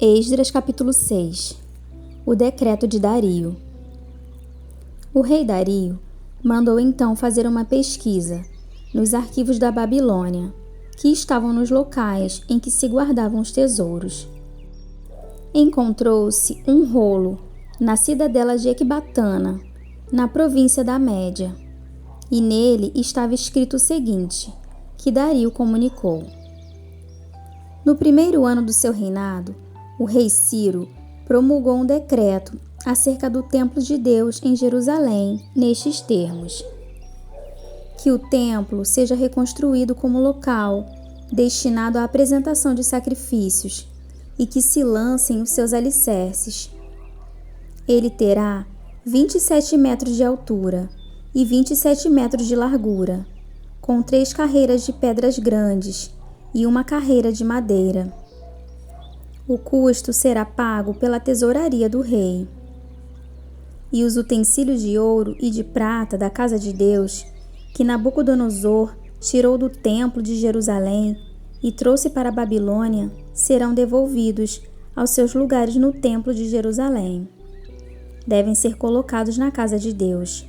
Esdras capítulo 6. O decreto de Dario. O rei Dario mandou então fazer uma pesquisa nos arquivos da Babilônia, que estavam nos locais em que se guardavam os tesouros. Encontrou-se um rolo na cidadela de Ecbatana, na província da Média, e nele estava escrito o seguinte, que Dario comunicou. No primeiro ano do seu reinado, o rei Ciro promulgou um decreto acerca do templo de Deus em Jerusalém, nestes termos: que o templo seja reconstruído como local destinado à apresentação de sacrifícios e que se lancem os seus alicerces. Ele terá 27 metros de altura e 27 metros de largura, com 3 carreiras de pedras grandes e uma carreira de madeira. O custo será pago pela tesouraria do rei. E os utensílios de ouro e de prata da casa de Deus, que Nabucodonosor tirou do templo de Jerusalém e trouxe para a Babilônia, serão devolvidos aos seus lugares no templo de Jerusalém. Devem ser colocados na casa de Deus.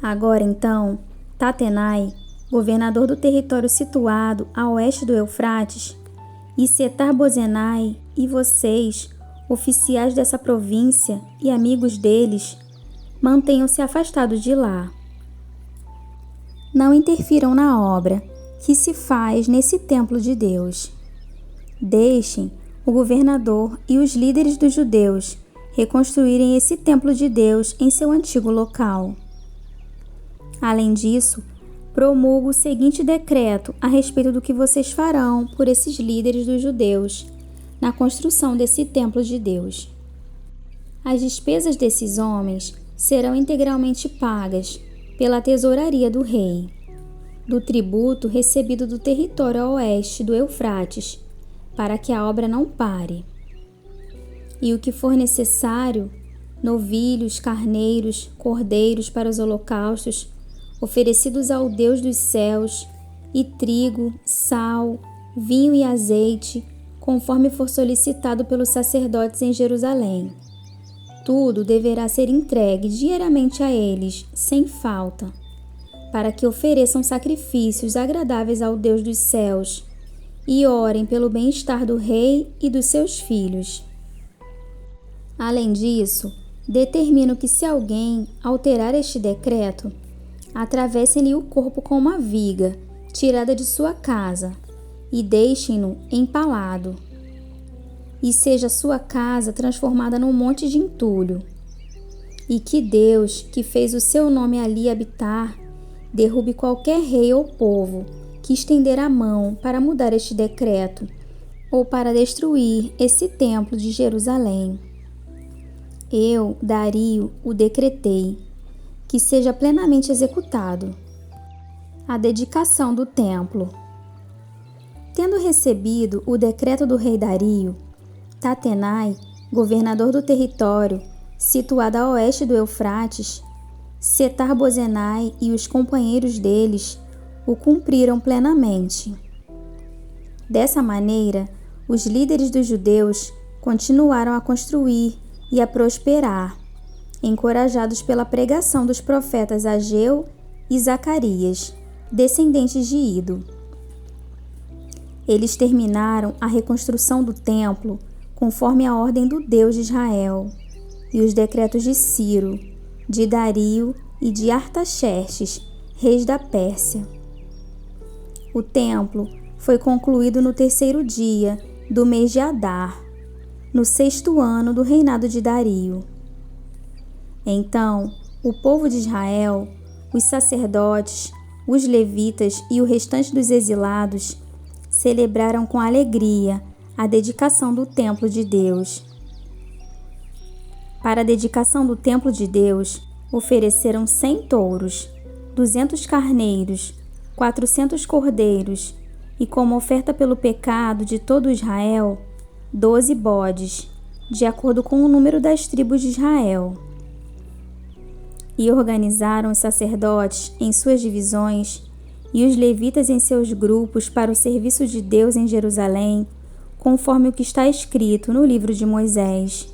Agora então, Tatenai, governador do território situado a oeste do Eufrates, e Setar-Bozenai e vocês, oficiais dessa província e amigos deles, mantenham-se afastados de lá. Não interfiram na obra que se faz nesse templo de Deus. Deixem o governador e os líderes dos judeus reconstruírem esse templo de Deus em seu antigo local. Além disso, promulgo o seguinte decreto a respeito do que vocês farão por esses líderes dos judeus na construção desse templo de Deus. As despesas desses homens serão integralmente pagas pela tesouraria do rei, do tributo recebido do território a oeste do Eufrates, para que a obra não pare. E o que for necessário, novilhos, carneiros, cordeiros para os holocaustos, oferecidos ao Deus dos céus, e trigo, sal, vinho e azeite, conforme for solicitado pelos sacerdotes em Jerusalém. Tudo deverá ser entregue diariamente a eles, sem falta, para que ofereçam sacrifícios agradáveis ao Deus dos céus e orem pelo bem-estar do rei e dos seus filhos. Além disso, determino que se alguém alterar este decreto, atravessem-lhe o corpo com uma viga tirada de sua casa e deixem-no empalado. E seja sua casa transformada num monte de entulho. E que Deus, que fez o seu nome ali habitar, derrube qualquer rei ou povo que estender a mão para mudar este decreto ou para destruir esse templo de Jerusalém. Eu, Dario, o decretei, que seja plenamente executado. A dedicação do templo. Tendo recebido o decreto do rei Dario, Tatenai, governador do território situado a oeste do Eufrates, Setar-Bozenai e os companheiros deles o cumpriram plenamente. Dessa maneira, os líderes dos judeus continuaram a construir e a prosperar, encorajados pela pregação dos profetas Ageu e Zacarias, descendentes de Ido. Eles terminaram a reconstrução do templo conforme a ordem do Deus de Israel e os decretos de Ciro, de Dario e de Artaxerxes, reis da Pérsia. O templo foi concluído no 3º dia do mês de Adar, no 6º ano do reinado de Dario. Então, o povo de Israel, os sacerdotes, os levitas e o restante dos exilados celebraram com alegria a dedicação do templo de Deus. Para a dedicação do templo de Deus, ofereceram 100 touros, 200 carneiros, 400 cordeiros e, como oferta pelo pecado de todo Israel, 12 bodes, de acordo com o número das tribos de Israel. E organizaram os sacerdotes em suas divisões e os levitas em seus grupos para o serviço de Deus em Jerusalém, conforme o que está escrito no livro de Moisés.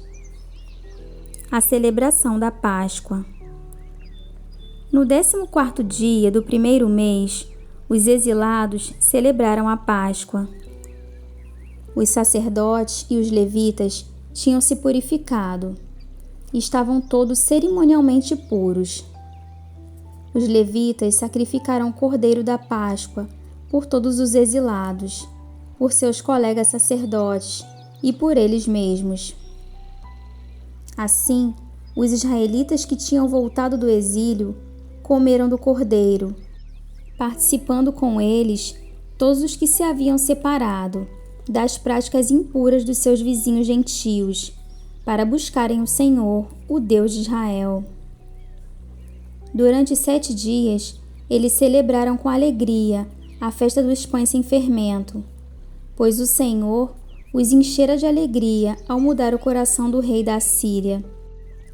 A celebração da Páscoa. No 14º dia do primeiro mês, os exilados celebraram a Páscoa. Os sacerdotes e os levitas tinham se purificado e estavam todos cerimonialmente puros. Os levitas sacrificaram o cordeiro da Páscoa por todos os exilados, por seus colegas sacerdotes e por eles mesmos. Assim, os israelitas que tinham voltado do exílio comeram do cordeiro, participando com eles todos os que se haviam separado das práticas impuras dos seus vizinhos gentios, para buscarem o Senhor, o Deus de Israel. Durante 7 dias, eles celebraram com alegria a festa dos pães sem fermento, pois o Senhor os enchera de alegria ao mudar o coração do rei da Assíria,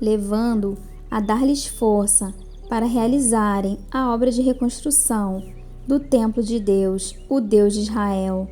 levando-o a dar-lhes força para realizarem a obra de reconstrução do templo de Deus, o Deus de Israel.